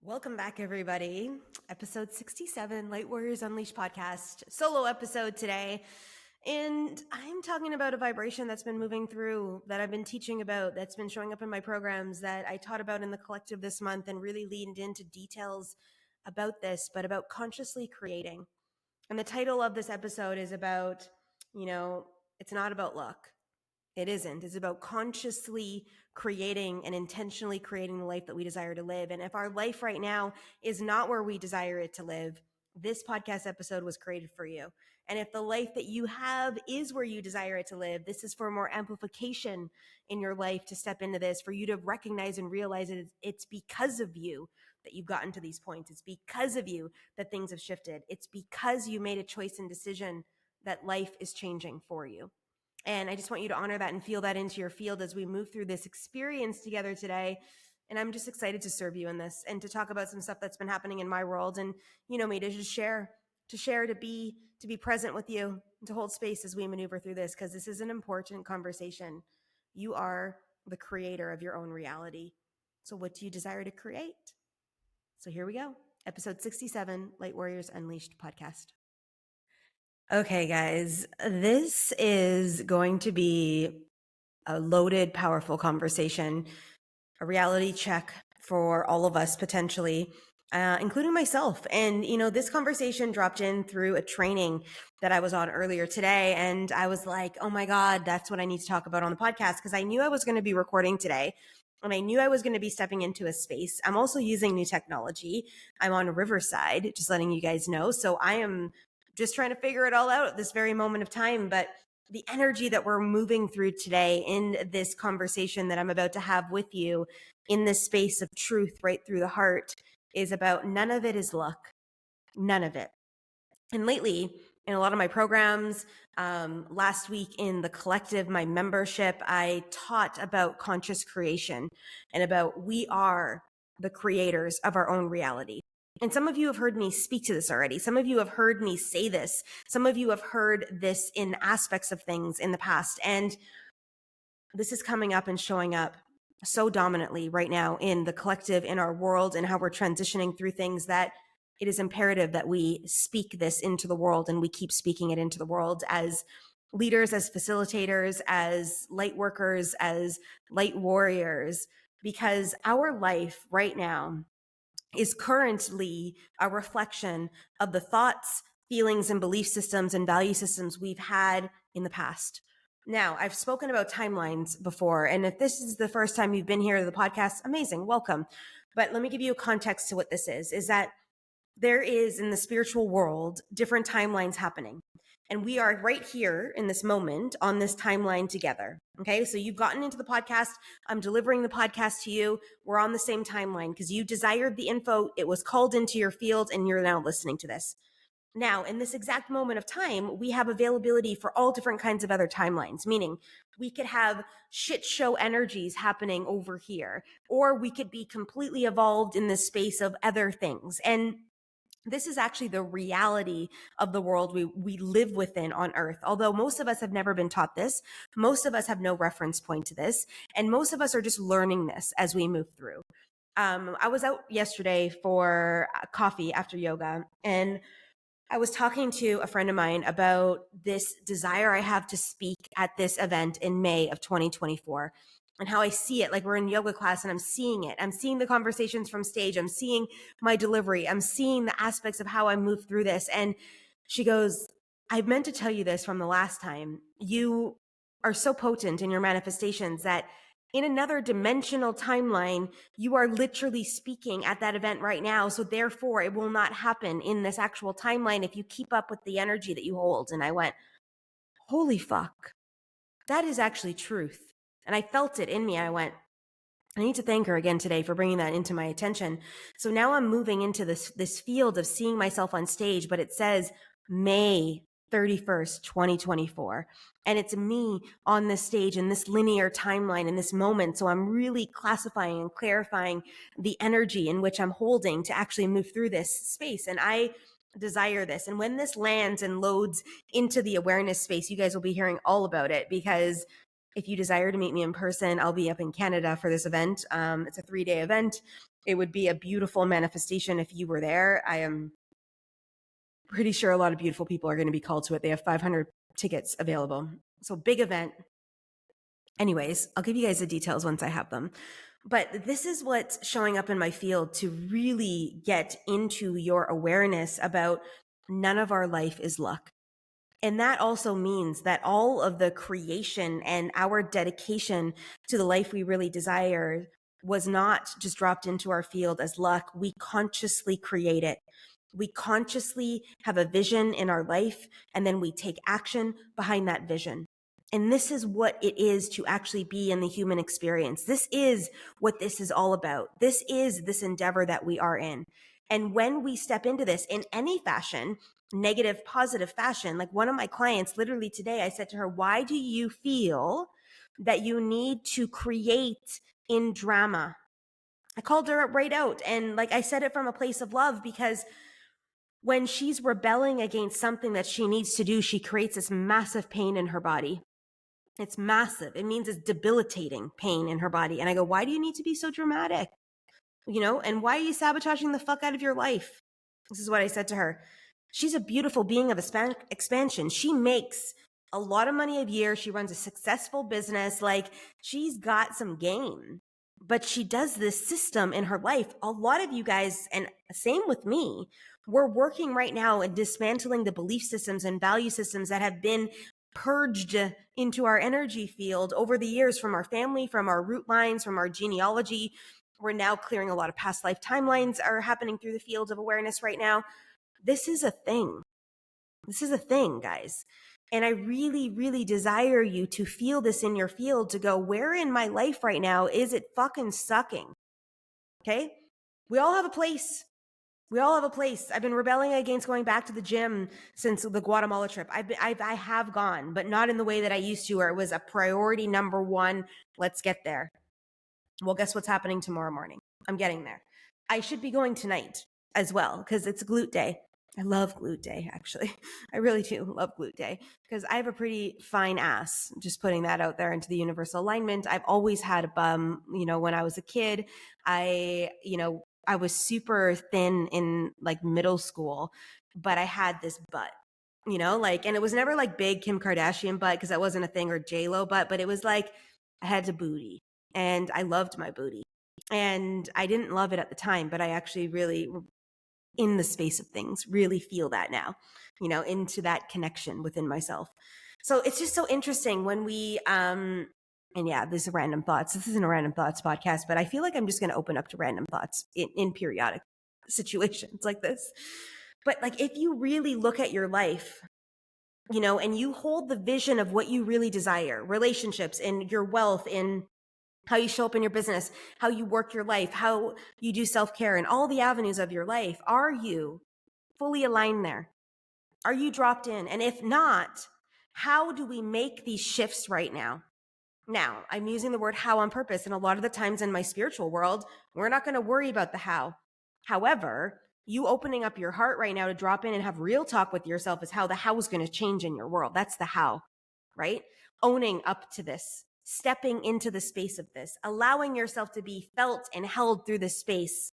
Welcome back, everybody. Episode 67, Light Warriors Unleashed podcast, solo episode today. And I'm talking about a vibration that's been moving through, that I've been teaching about, that's been showing up in my programs, that I taught about in the collective this month and really leaned into details about this, but about consciously creating. And the title of this episode is about, it's not about luck. It isn't. It's about consciously creating and intentionally creating the life that we desire to live. And if our life right now is not where we desire it to live, this podcast episode was created for you. And if the life that you have is where you desire it to live, this is for more amplification in your life to step into this, for you to recognize and realize it's because of you that you've gotten to these points. It's because of you that things have shifted. It's because you made a choice and decision that life is changing for you. And I just want you to honor that and feel that into your field as we move through this experience together today. And I'm just excited to serve you in this and to talk about some stuff that's been happening in my world. And you know me, to just share, to be present with you, to hold space as we maneuver through this, because this is an important conversation. You are the creator of your own reality. So what do you desire to create? So here we go. Episode 67, Light Warriors Unleashed podcast. Okay, guys, this is going to be a loaded, powerful conversation, a reality check for all of us potentially, including myself. And, this conversation dropped in through a training that I was on earlier today. And I was like, oh my God, that's what I need to talk about on the podcast, because I knew I was going to be recording today. And I knew I was going to be stepping into a space. I'm also using new technology. I'm on Riverside, just letting you guys know. So I am just trying to figure it all out at this very moment of time. But the energy that we're moving through today in this conversation that I'm about to have with you in this space of truth right through the heart is about none of it is luck. None of it. And lately, in a lot of my programs, last week in the collective, my membership, I taught about conscious creation and about we are the creators of our own reality. And some of you have heard me speak to this already. Some of you have heard me say this. Some of you have heard this in aspects of things in the past. And this is coming up and showing up so dominantly right now in the collective, in our world, and how we're transitioning through things, that it is imperative that we speak this into the world, and we keep speaking it into the world as leaders, as facilitators, as light workers, as light warriors, because our life right now is currently a reflection of the thoughts, feelings, and belief systems and value systems we've had in the past. Now, I've spoken about timelines before, and if this is the first time you've been here to the podcast, amazing, welcome. But let me give you a context to what this is that there is in the spiritual world different timelines happening. And we are right here in this moment on this timeline together. Okay. So you've gotten into the podcast. I'm delivering the podcast to you. We're on the same timeline because you desired the info. It was called into your field and you're now listening to this. Now, in this exact moment of time, we have availability for all different kinds of other timelines, meaning we could have shit show energies happening over here, or we could be completely evolved in this space of other things. And this is actually the reality of the world we live within on earth. Although most of us have never been taught this, most of us have no reference point to this, and most of us are just learning this as we move through. I was out yesterday for coffee after yoga, and I was talking to a friend of mine about this desire I have to speak at this event in May of 2024. And how I see it, like we're in yoga class and I'm seeing it. I'm seeing the conversations from stage. I'm seeing my delivery. I'm seeing the aspects of how I move through this. And she goes, I meant to tell you this from the last time. You are so potent in your manifestations that in another dimensional timeline, you are literally speaking at that event right now. So therefore, it will not happen in this actual timeline if you keep up with the energy that you hold. And I went, holy fuck, that is actually truth. And I felt it in me. I went, I need to thank her again today for bringing that into my attention. So now I'm moving into this field of seeing myself on stage, but it says May 31st, 2024. And it's me on this stage in this linear timeline in this moment. So I'm really classifying and clarifying the energy in which I'm holding to actually move through this space. And I desire this. And when this lands and loads into the awareness space, you guys will be hearing all about it, because If you desire to meet me in person, I'll be up in Canada for this event. It's a 3-day event. It would be a beautiful manifestation if you were there. I am pretty sure a lot of beautiful people are going to be called to it. They have 500 tickets available. So big event. Anyways, I'll give you guys the details once I have them. But this is what's showing up in my field to really get into your awareness about none of our life is luck. And that also means that all of the creation and our dedication to the life we really desire was not just dropped into our field as luck. We consciously create it. We consciously have a vision in our life, and then we take action behind that vision. And this is what it is to actually be in the human experience. This is what this is all about. This is this endeavor that we are in. And when we step into this in any fashion, negative, positive fashion, like one of my clients, literally today, I said to her, why do you feel that you need to create in drama? I called her right out. And like I said it from a place of love, because when she's rebelling against something that she needs to do, she creates this massive pain in her body. It's massive. It means it's debilitating pain in her body. And I go, why do you need to be so dramatic? And why are you sabotaging the fuck out of your life? This is what I said to her. She's a beautiful being of expansion. She makes a lot of money a year. She runs a successful business. Like, she's got some game, but she does this system in her life. A lot of you guys, and same with me, we're working right now and dismantling the belief systems and value systems that have been purged into our energy field over the years from our family, from our root lines, from our genealogy. We're now clearing a lot of past life timelines are happening through the field of awareness right now. This is a thing. This is a thing, guys. And I really, really desire you to feel this in your field, to go, where in my life right now is it fucking sucking? Okay? We all have a place. We all have a place. I've been rebelling against going back to the gym since the Guatemala trip. I have gone, but not in the way that I used to, where it was a priority number one. Let's get there. Well, guess what's happening tomorrow morning? I'm getting there. I should be going tonight as well, because it's glute day. I love glute day, actually. I really do love glute day, because I have a pretty fine ass, just putting that out there into the universal alignment. I've always had a bum. When I was a kid, I was super thin in like middle school, but I had this butt, and it was never like big Kim Kardashian butt, because that wasn't a thing, or J-Lo butt, but it was like I had a booty, and I loved my booty. And I didn't love it at the time, but I actually really, in the space of things, really feel that now, into that connection within myself. So it's just so interesting when we, and yeah, this is random thoughts. This isn't a random thoughts podcast, but I feel like I'm just going to open up to random thoughts in periodic situations like this. But like, if you really look at your life, and you hold the vision of what you really desire, relationships, in your wealth, in how you show up in your business, how you work your life, how you do self-care, and all the avenues of your life, are you fully aligned there? Are you dropped in? And if not, how do we make these shifts right now? Now, I'm using the word how on purpose. And a lot of the times in my spiritual world, we're not going to worry about the how. However, you opening up your heart right now to drop in and have real talk with yourself is how the how is going to change in your world. That's the how, right? Owning up to this, stepping into the space of this, allowing yourself to be felt and held through this space.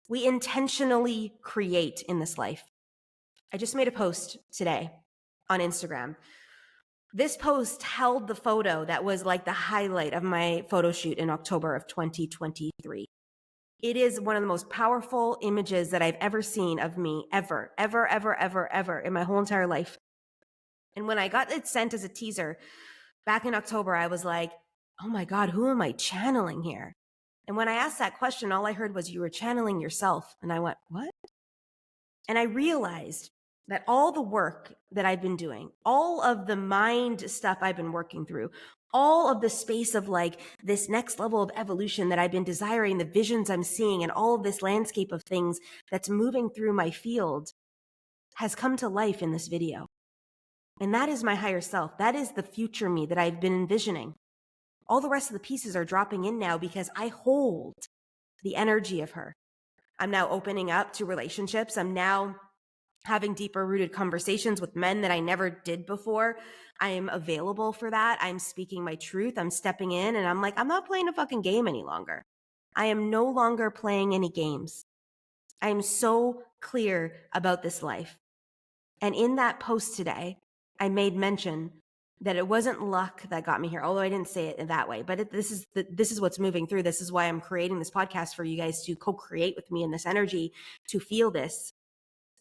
We intentionally create in this life. I just made a post today on Instagram. This post held the photo that was like the highlight of my photo shoot in October of 2023. It is one of the most powerful images that I've ever seen of me, ever in my whole entire life. And when I got it sent as a teaser back in October, I was like, oh my God, who am I channeling here? And when I asked that question, all I heard was, you were channeling yourself. And I went, what? And I realized that all the work that I've been doing, all of the mind stuff I've been working through, all of the space of like this next level of evolution that I've been desiring, the visions I'm seeing, and all of this landscape of things that's moving through my field has come to life in this video. And that is my higher self. That is the future me that I've been envisioning. All the rest of the pieces are dropping in now because I hold the energy of her. I'm now opening up to relationships. I'm now having deeper rooted conversations with men that I never did before. I am available for that. I'm speaking my truth. I'm stepping in and I'm like, I'm not playing a fucking game any longer. I am no longer playing any games. I am so clear about this life. And in that post today, I made mention that it wasn't luck that got me here, although I didn't say it that way. But this is what's moving through. This is why I'm creating this podcast for you guys to co-create with me in this energy, to feel this.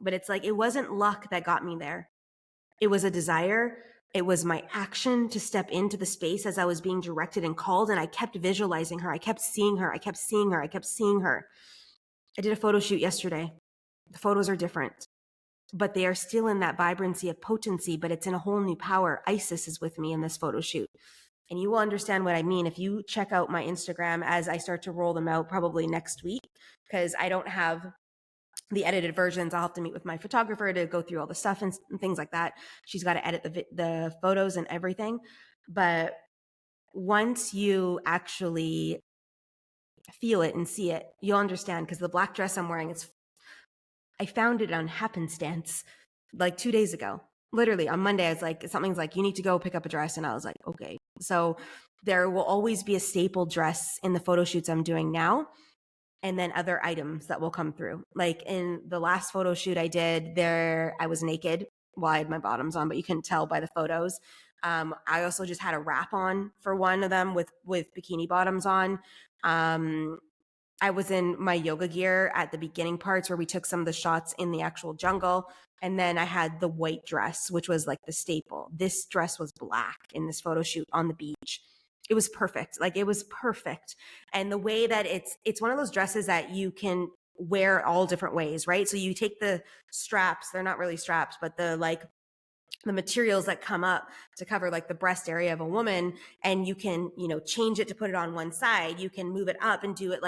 But it's like, it wasn't luck that got me there. It was a desire. It was my action to step into the space as I was being directed and called. And I kept visualizing her. I kept seeing her. I kept seeing her. I kept seeing her. I did a photo shoot yesterday. The photos are different, but they are still in that vibrancy of potency, but it's in a whole new power. Isis is with me in this photo shoot. And you will understand what I mean if you check out my Instagram as I start to roll them out probably next week, because I don't have the edited versions. I'll have to meet with my photographer to go through all the stuff and things like that. She's got to edit the photos and everything. But once you actually feel it and see it, you'll understand, because the black dress I'm wearing, I found it on happenstance like 2 days ago. Literally on Monday, I was like, something's like, you need to go pick up a dress. And I was like, okay. So there will always be a staple dress in the photo shoots I'm doing now. And then other items that will come through. Like in the last photo shoot I did there, I was naked. Well, I had my bottoms on, but you couldn't tell by the photos. I also just had a wrap on for one of them with bikini bottoms on. I was in my yoga gear at the beginning parts where we took some of the shots in the actual jungle. And then I had the white dress, which was like the staple. This dress was black in this photo shoot on the beach. It was perfect. Like, it was perfect. And the way that it's one of those dresses that you can wear all different ways, right? So you take the straps, they're not really straps, but the materials that come up to cover like the breast area of a woman, and you can, change it to put it on one side. You can move it up and do it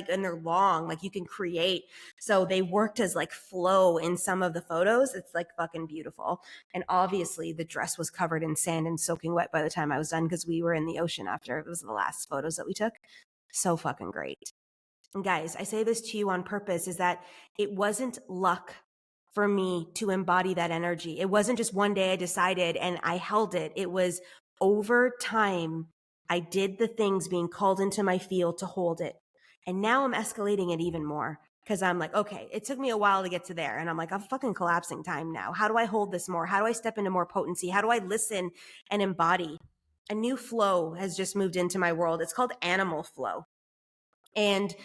and they're long, like you can create. So they worked as like flow in some of the photos. It's like fucking beautiful. And obviously the dress was covered in sand and soaking wet by the time I was done, because we were in the ocean after. It was the last photos that we took. So fucking great. And guys, I say this to you on purpose, is that it wasn't luck for me to embody that energy. It wasn't just one day I decided and I held it. It was over time. I did the things being called into my field to hold it. And now I'm escalating it even more, because I'm like, okay, it took me a while to get to there. And I'm like, I'm fucking collapsing time now. How do I hold this more? How do I step into more potency? How do I listen and embody? A new flow has just moved into my world. It's called animal flow. And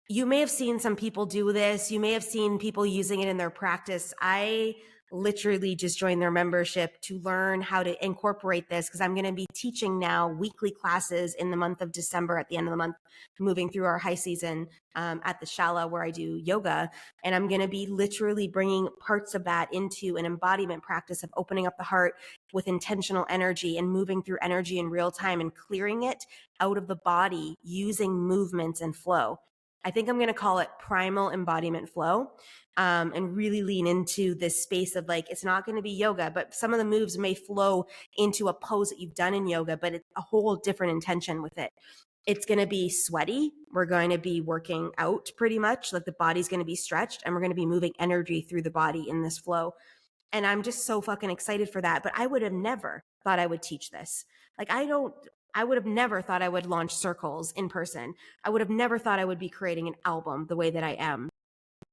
you may have seen some people do this. You may have seen people using it in their practice. I literally just joined their membership to learn how to incorporate this, because I'm going to be teaching now weekly classes in the month of December, at the end of the month, moving through our high season at the Shala where I do yoga. And I'm going to be literally bringing parts of that into an embodiment practice of opening up the heart with intentional energy and moving through energy in real time and clearing it out of the body using movements and flow. I think I'm going to call it primal embodiment flow, and really lean into this space of like, it's not going to be yoga, but some of the moves may flow into a pose that you've done in yoga, but it's a whole different intention with it. It's going to be sweaty. We're going to be working out pretty much, like the body's going to be stretched, and we're going to be moving energy through the body in this flow. And I'm just so fucking excited for that. But I would have never thought I would teach this. Like, I would have never thought I would launch circles in person. I would have never thought I would be creating an album the way that I am.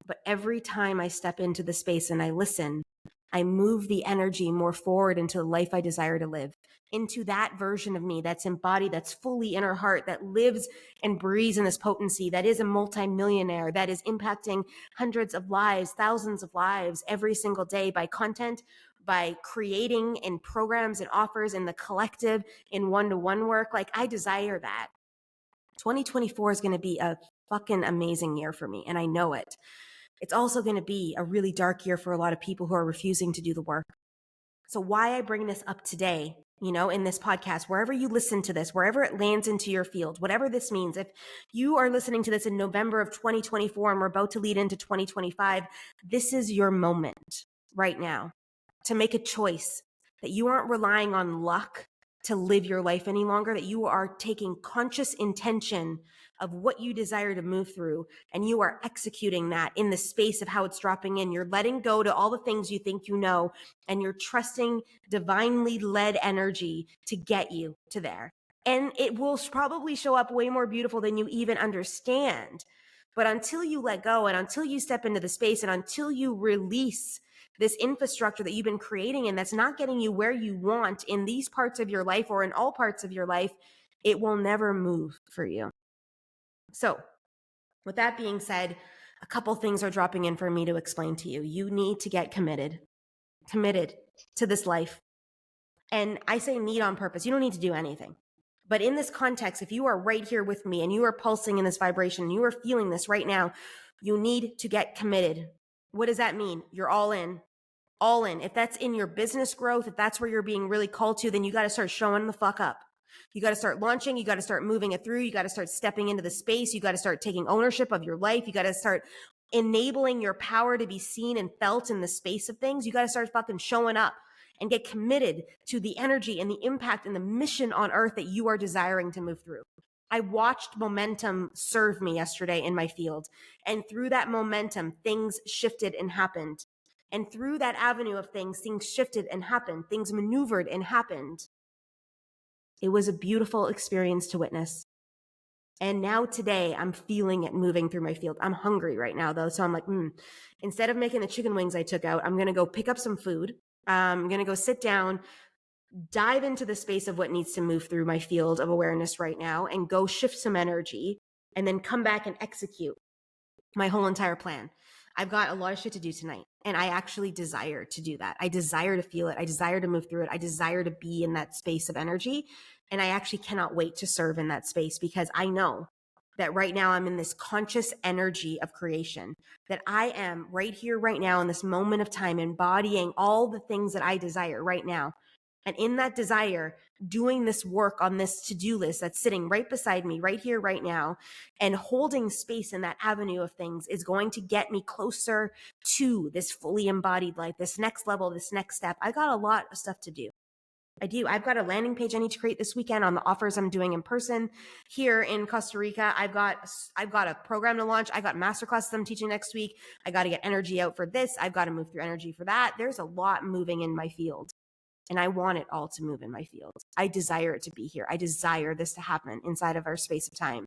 But every time I step into the space and I listen, I move the energy more forward into the life I desire to live, into that version of me that's embodied, that's fully in her heart, that lives and breathes in this potency, that is a multimillionaire, that is impacting hundreds of lives, thousands of lives every single day by content, by creating in programs and offers in the collective, in one-to-one work. Like, I desire that. 2024 is going to be a fucking amazing year for me, and I know it. It's also going to be a really dark year for a lot of people who are refusing to do the work. So why I bring this up today, in this podcast, wherever you listen to this, wherever it lands into your field, whatever this means, if you are listening to this in November of 2024 and we're about to lead into 2025, this is your moment right now to make a choice that you aren't relying on luck to live your life any longer, that you are taking conscious intention of what you desire to move through, and you are executing that in the space of how it's dropping in. You're letting go to all the things you think you know, and you're trusting divinely led energy to get you to there. And it will probably show up way more beautiful than you even understand. But until you let go, and until you step into the space, and until you release this infrastructure that you've been creating and that's not getting you where you want in these parts of your life or in all parts of your life, it will never move for you. So with that being said, a couple things are dropping in for me to explain to you. You need to get committed to this life. And I say need on purpose. You don't need to do anything. But in this context, if you are right here with me and you are pulsing in this vibration, and you are feeling this right now, you need to get committed. What does that mean? You're all in. All in. If that's in your business growth, if that's where you're being really called to, then you got to start showing the fuck up. You got to start launching. You got to start moving it through. You got to start stepping into the space. You got to start taking ownership of your life. You got to start enabling your power to be seen and felt in the space of things. You got to start fucking showing up and get committed to the energy and the impact and the mission on earth that you are desiring to move through. I watched momentum serve me yesterday in my field. And through that momentum, things shifted and happened. And through that avenue of things shifted and happened. Things maneuvered and happened. It was a beautiful experience to witness. And now today, I'm feeling it moving through my field. I'm hungry right now, though. So I'm like, instead of making the chicken wings I took out, I'm going to go pick up some food. I'm going to go sit down, dive into the space of what needs to move through my field of awareness right now, and go shift some energy, and then come back and execute my whole entire plan. I've got a lot of shit to do tonight, and I actually desire to do that. I desire to feel it. I desire to move through it. I desire to be in that space of energy, and I actually cannot wait to serve in that space, because I know that right now I'm in this conscious energy of creation, that I am right here, right now, in this moment of time, embodying all the things that I desire right now. And in that desire, doing this work on this to-do list that's sitting right beside me, right here, right now, and holding space in that avenue of things is going to get me closer to this fully embodied life, this next level, this next step. I got a lot of stuff to do. I do. I've got a landing page I need to create this weekend on the offers I'm doing in person here in Costa Rica. I've got a program to launch. I got masterclasses I'm teaching next week. I got to get energy out for this. I've got to move through energy for that. There's a lot moving in my field. And I want it all to move in my field. I desire it to be here. I desire this to happen inside of our space of time.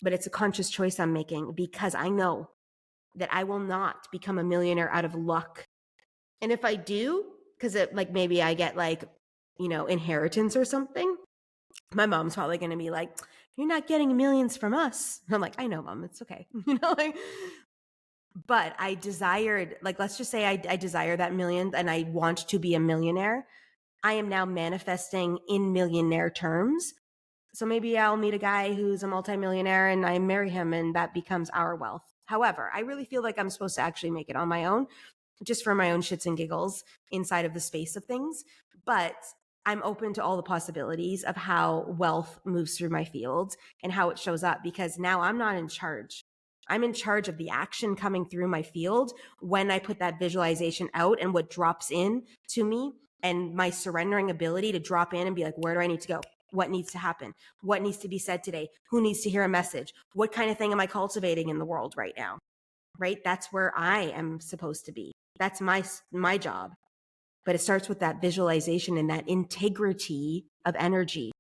But it's a conscious choice I'm making, because I know that I will not become a millionaire out of luck. And if I do, because maybe I get inheritance or something, my mom's probably going to be like, "You're not getting millions from us." And I'm like, "I know, Mom, it's okay." But I desired, let's just say I desire that million and I want to be a millionaire. I am now manifesting in millionaire terms. So maybe I'll meet a guy who's a multimillionaire and I marry him, and that becomes our wealth. However, I really feel like I'm supposed to actually make it on my own, just for my own shits and giggles inside of the space of things. But I'm open to all the possibilities of how wealth moves through my field and how it shows up, because now I'm not in charge. I'm in charge of the action coming through my field when I put that visualization out, and what drops in to me, and my surrendering ability to drop in and be like, where do I need to go? What needs to happen? What needs to be said today? Who needs to hear a message? What kind of thing am I cultivating in the world right now? Right? That's where I am supposed to be. That's my job. But it starts with that visualization and that integrity of energy,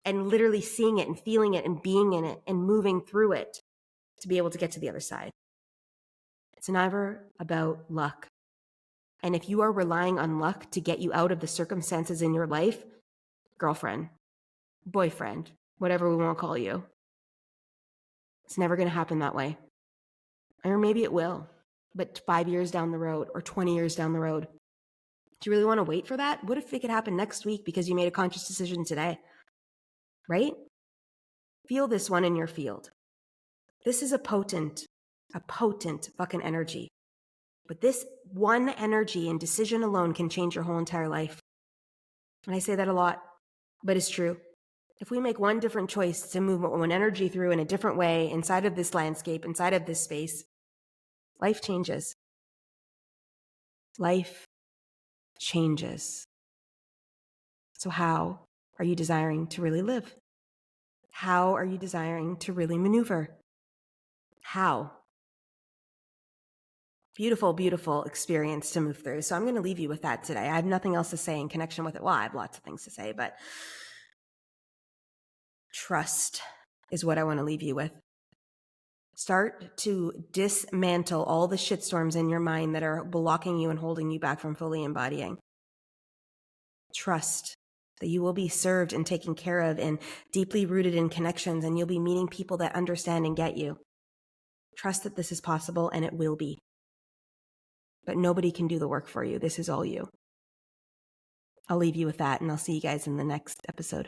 and literally seeing it and feeling it and being in it and moving through it to be able to get to the other side. It's never about luck. And if you are relying on luck to get you out of the circumstances in your life, girlfriend, boyfriend, whatever we want to call you, it's never going to happen that way. Or maybe it will, but 5 years down the road or 20 years down the road. Do you really want to wait for that? What if it could happen next week because you made a conscious decision today? Right? Feel this one in your field. This is a potent fucking energy. But this one energy and decision alone can change your whole entire life. And I say that a lot, but it's true. If we make one different choice to move one energy through in a different way inside of this landscape, inside of this space, life changes. Life changes. So how? are you desiring to really live? How are you desiring to really maneuver? How? Beautiful, beautiful experience to move through. So I'm going to leave you with that today. I have nothing else to say in connection with it. Well, I have lots of things to say, but trust is what I want to leave you with. Start to dismantle all the shitstorms in your mind that are blocking you and holding you back from fully embodying. Trust that you will be served and taken care of and deeply rooted in connections, and you'll be meeting people that understand and get you. Trust that this is possible, and it will be. But nobody can do the work for you. This is all you. I'll leave you with that, and I'll see you guys in the next episode.